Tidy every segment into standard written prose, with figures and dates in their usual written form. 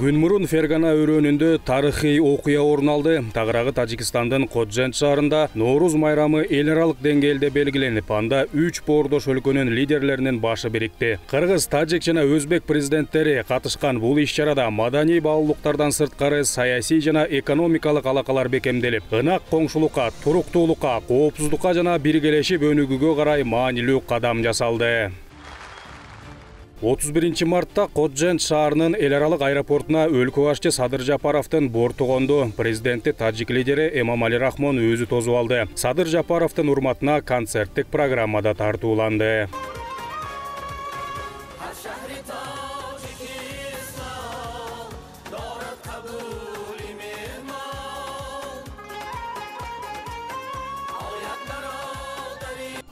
Күн мурун Фергана өрөөнүндө тарыхый окуя орун алды. Тагыраагы Тажикстандын Коджент шаарында Норуз майрамы эл аралык деңгээлде белгиленип, анда 3 боордош өлкөнүн лидерлеринин башы бирикти. Кыргыз, тажик жана өзбек президенттери катышкан бул иш-чарада маданий баалуулуктардан сырткары саясий жана экономикалык алакалар бекемделип, ынак коңшулукка, туруктуулукка, коопсуздукка жана биргелешип өнүгүүгө карай маанилүү кадам жасалды. 31 мартта Коджент шаарынын эл аралык аэропортуна өлкө башчы Садыр Жапаровдун борту конду. Президенти тажик лидери Эмомали Рахмон өзү тосуп алды. Садыр Жапаровдун урматына концерттик программада тартууланды.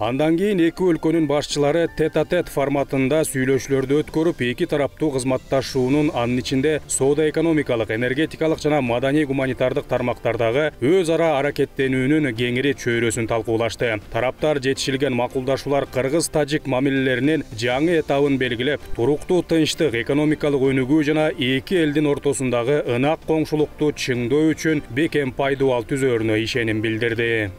Андан кийин эки өлкөнүн башчылары тет-а-тет форматында сүйлөшүүлөрдү өткөрүп, эки тараптуу кызматташуунун, анын ичинде соода-экономикалык, энергетикалык жана маданий гуманитардык тармактардагы өз ара аракеттенүүнүн кеңири чөйрөсүн талкуулашты. Тараптар жетишилген макулдашуулар кыргыз-тажик мамилелеринин жаңы этабын белгилеп, туруктуу тынчтык, экономикалык өнүгүү жана эки элдин ортосундагы ынак коңшулукту чыңдоо үчүн бекем пайдубал түзөрүнө ишеним билдирди.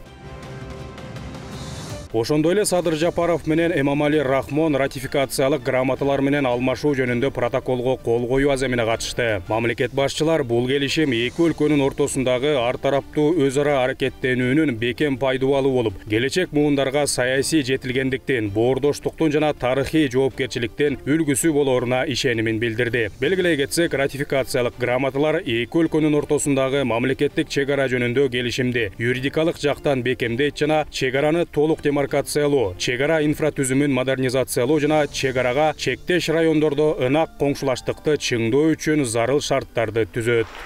Ошондой эле Садыр Жапаров менен Эмомали Рахмон ратификациялык грамоталар менен алмашуу жөнүндө протоколго кол коюу аземине катышты. Мамлекет башчылар бул келишим эки өлкөнүн ортосундагы ар тараптуу өз ара аракеттенүүнүн бекем пайдубалы болуп, келечек муундарга саясий жетилгендиктин, боордоштуктун жана тарыхый жоопкерчиликтин үлгүсү болоруна ишенимин билдирди. Белгилей кетсек, ратификациялык грамоталар эки өлкөнүн ортосундагы мамлекеттик чек ара жөнүндө келишимди юридикалык жактан бекемдейт жана чек араны толук чек ара инфратүзүмүн модернизациялоо жана чек арага чектеш райондордо ынак коңшулаштыкты чыңдоо үчүн зарыл шарттарды түзөт.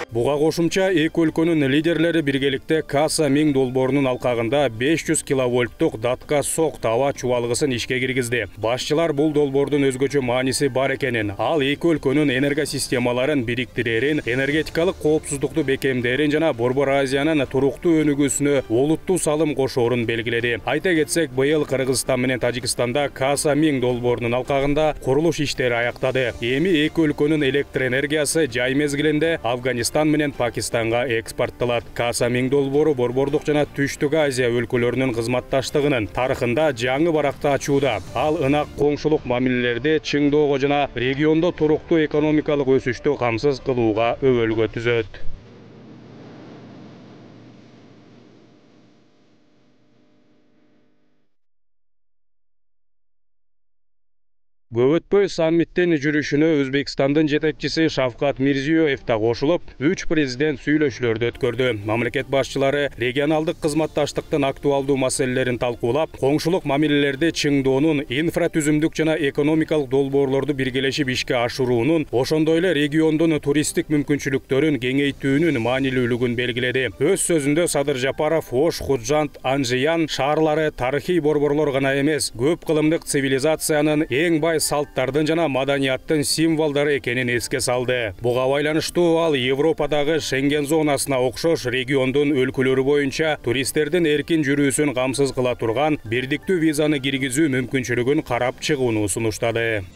Буга кошумча эки өлкөнүн лидерлери биргеликте Каса Миң долбоорунун алкагында 500 киловольттук датка сок таба чубалгысын ишке киргизди. Башчылар бул долбоордун өзгөчө мааниси бар экенин, ал эки өлкөнүн энергосистемаларын бириктирерин, энергетикалык коопсуздукту бекемдерин жана Борбор Азиянын туруктуу өнүгүүсүнө олуттуу салым кошоорун белгиледи. Айта кетсек, быйыл Кыргызстан менен Тажикстанда Каса Миң долбоорунун алкагында курулуш иштери аяктады. Эми эки өлкөнүн электр энергиясы жай мезгилинде Афганистан менен Пакистанга экспортталат. Каса Миң долбоору Борбордук жана Түштүк Азия өлкөлөрүнүн кызматташтыгынын тарыхында жаңы баракта ачууда. Ал ынак коңшулук мамилелерди чыңдоого жана региондо туруктуу экономикалык өсүштү камсыз кылууга өбөлгө түзөт. Көп өтпөй саммиттин жүрүшүнө Өзбекстандын жетекчиси Шавкат Мирзиёев да кошулуп, 3 президент сүйлөшүүлөрдү өткөрдү. Мамлекет башчылары регионалдык кызматташтыктын актуалдуу маселелерин талкуулап, коңшулук мамилелерди чыңдоонун, инфратүзүмдүк жана экономикалык долбоорлорду биргелешип ишке ашыруунун, ошондой эле региондун туристтик мүмкүнчүлүктөрүн кеңейтүүнүн маанилүүлүгүн белгиледи. Өз сөзүндө Садыр Жапаров Ош, Худжант, Анжиян шаарлары тарыхый борборлор гана эмес, көп кылымдык цивилизациянын эң бай салттардын жана маданияттын символдору экенин эске салды. Буга байланыштуу ал Европадагы Шенген зонасына окшош региондун өлкөлөрү боюнча туристтердин эркин жүрүүсүн камсыз кыла турган бирдиктүү визаны киргизүү мүмкүнчүлүгүн карап чыгууну сунуштады.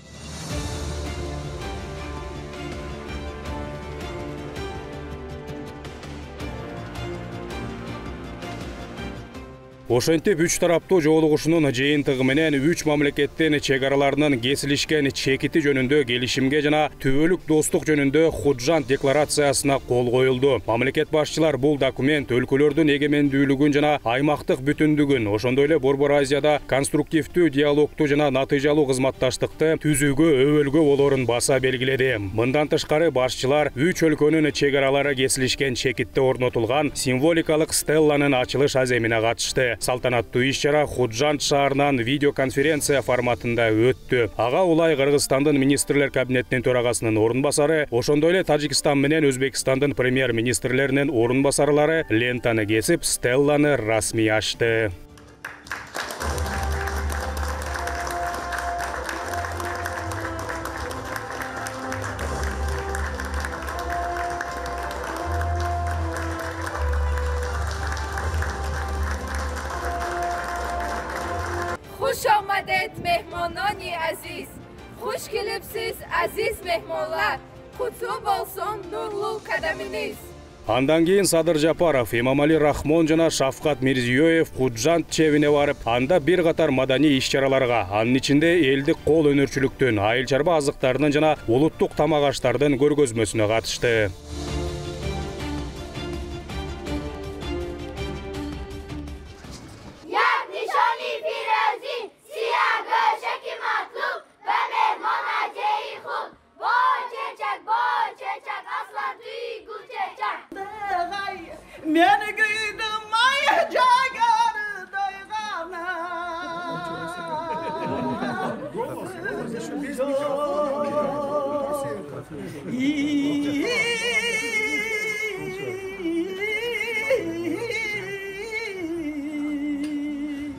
Ошентип 3 тараптуу жолугушуунун жыйынтыгы менен 3 мамлекеттин чек араларынын кесилишкен чекити жөнүндө келишимге жана түбөлүк достук жөнүндө Худжант декларациясына кол коюлду. Мамлекет башчылар бул документ өлкөлөрдүн эгемендүүлүгүн жана аймактык бүтүндүгүн, ошондой эле Борбор Азияда конструктивдүү диалогту жана натыйжалуу кызматташтыкты түзүүгө өбөлгө болорун баса белгиледи. Мындан тышкары башчылар 3 өлкөнүн чек аралары кесилишкен чекитте орнотулган символикалык стелланын ачылыш аземине катышты. Салтанаттуу иш-чара Худжант шаарынан видеоконференция форматында өттү. Ага улай Кыргызстандын министрлер кабинетинин төрагасынын орун басары, ошондой эле Тажикстан менен Өзбекстандын премьер-министрлеринин орун басарлары лентаны кесип, стелланы расмий ачты. Xush omaded mehmononi aziz. Xush kelibsiz aziz mehmonlar. Qutlug' bo'lsin nurli qadaminiz. Андан кийин Садыр Жапаров, Эмомали Рахмон жана Шавкат Мирзиёев Куджант чебине барып, анда бир катар маданий иш-чараларга, анын ичинде элдик кол өнөрчүлүктүн, айыл чарба азыктарынын жана улуттук тамак аштардын көргөзмөсүнө катышты. Meni giydim mayacak arıdayğana.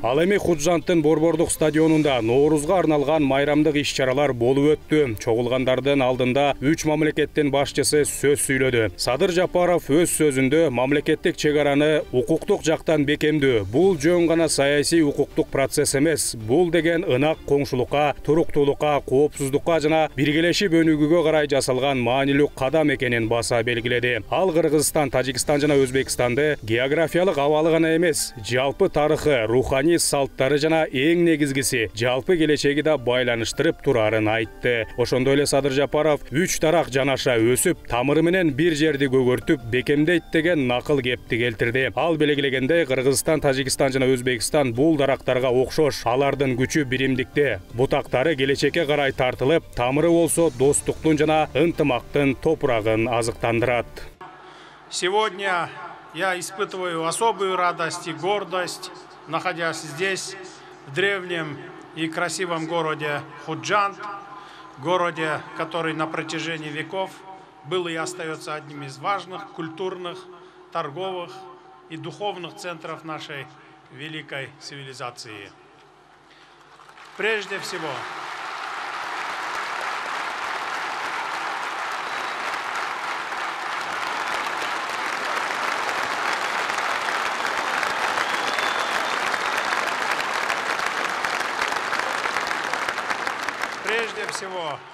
Ал эми Куджанттын Борбордук стадионунда Ноорузга арналган майрамдык иш-чаралар болуп өттү. Чогулгандардын алдында 3 мамлекеттин башчысы сөз сүйлөдү. Садыр Жапаров өз сөзүндө мамлекеттик чек араны укуктук жактан бекемдүү. Бул жөн гана саясий укуктук процесс эмес. Бул деген ынак коңшулукка, туруктуулукка, коопсуздукка жана биргелешип өнүгүүгө карай жасалган маанилүү кадам экенин баса белгиледи. Ал Кыргызстан, Тажикстан жана Өзбекстанды географиялык абалы гана эмес, жалпы тарыхы, руханий салттары жана эң негизгиси жалпы келечеги да байланыштырып турарын айтты. Ошондой эле Садыр Жапаров 3 тарак жанаша өсүп, тамыры менен бир жерди көгөртүп, бекемдейт деген накыл кепти келтирди. Ал белгилегендей, Кыргызстан, Тажикстан жана Өзбекстан бул дарактарга окшош, алардын күчү биримдикте, бутактары келечекке карай тартылып, тамыры болсо достуктун жана ынтымактын топурагын азыктандырат. Сегодня я испытываю особую радость и гордость, находясь здесь, в древнем и красивом городе Куджант, городе, который на протяжении веков был и остается одним из важных культурных, торговых и духовных центров нашей великой цивилизации. Прежде всего,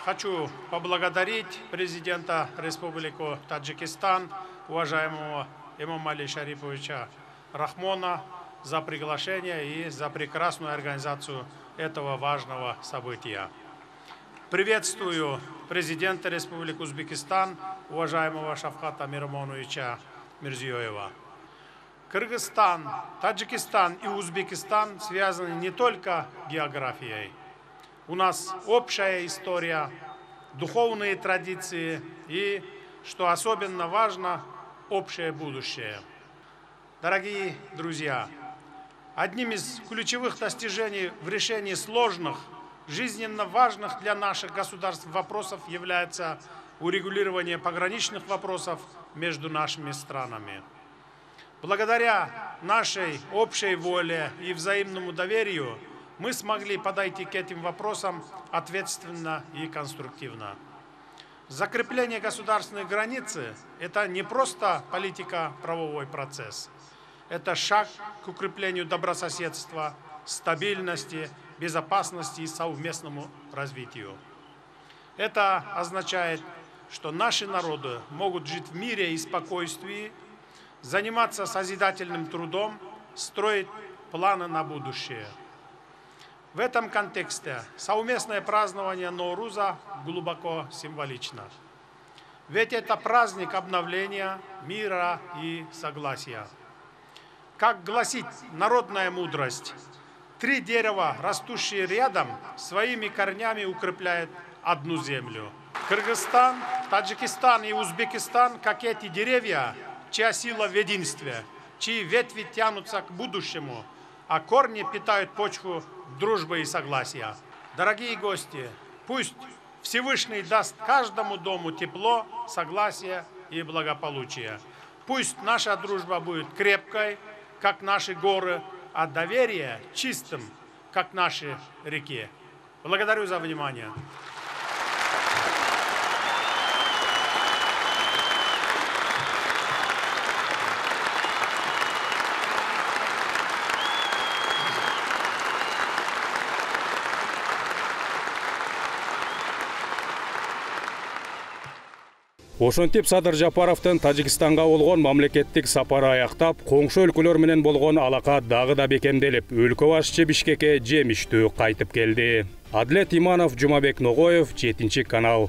хочу поблагодарить президента Республики Таджикистан, уважаемого Эмомали Шариповича Рахмона, за приглашение и за прекрасную организацию этого важного события. Приветствую президента Республики Узбекистан, уважаемого Шавката Миромоновича Мирзиёева. Кыргызстан, Таджикистан и Узбекистан связаны не только географией. У нас общая история, духовные традиции и, что особенно важно, общее будущее. Дорогие друзья, одним из ключевых достижений в решении сложных, жизненно важных для наших государств вопросов является урегулирование пограничных вопросов между нашими странами. Благодаря нашей общей воле и взаимному доверию мы смогли подойти к этим вопросам ответственно и конструктивно. Закрепление государственной границы – это не просто политико-правовой процесс. Это шаг к укреплению добрососедства, стабильности, безопасности и совместному развитию. Это означает, что наши народы могут жить в мире и спокойствии, заниматься созидательным трудом, строить планы на будущее. В этом контексте совместное празднование Ноуруза глубоко символично. Ведь это праздник обновления, мира и согласия. Как гласит народная мудрость, 3 дерева, растущие рядом, своими корнями укрепляют одну землю. Кыргызстан, Таджикистан и Узбекистан, как эти деревья, чья сила в единстве, чьи ветви тянутся к будущему, а корни питают почву дружбы и согласия. Дорогие гости, пусть Всевышний даст каждому дому тепло, согласие и благополучие. Пусть наша дружба будет крепкой, как наши горы, а доверие чистым, как наши реки. Благодарю за внимание. Ошентип Садыр Жапаровдун Тажикстанга болгон мамлекеттик сапары аяктап, коңшу өлкөлөр менен болгон алака дагы да бекемделип, өлкө башчы Бишкекке жемиштүү кайтып келди. Адлет Иманов, Жумабек Ногоев, 7 канал.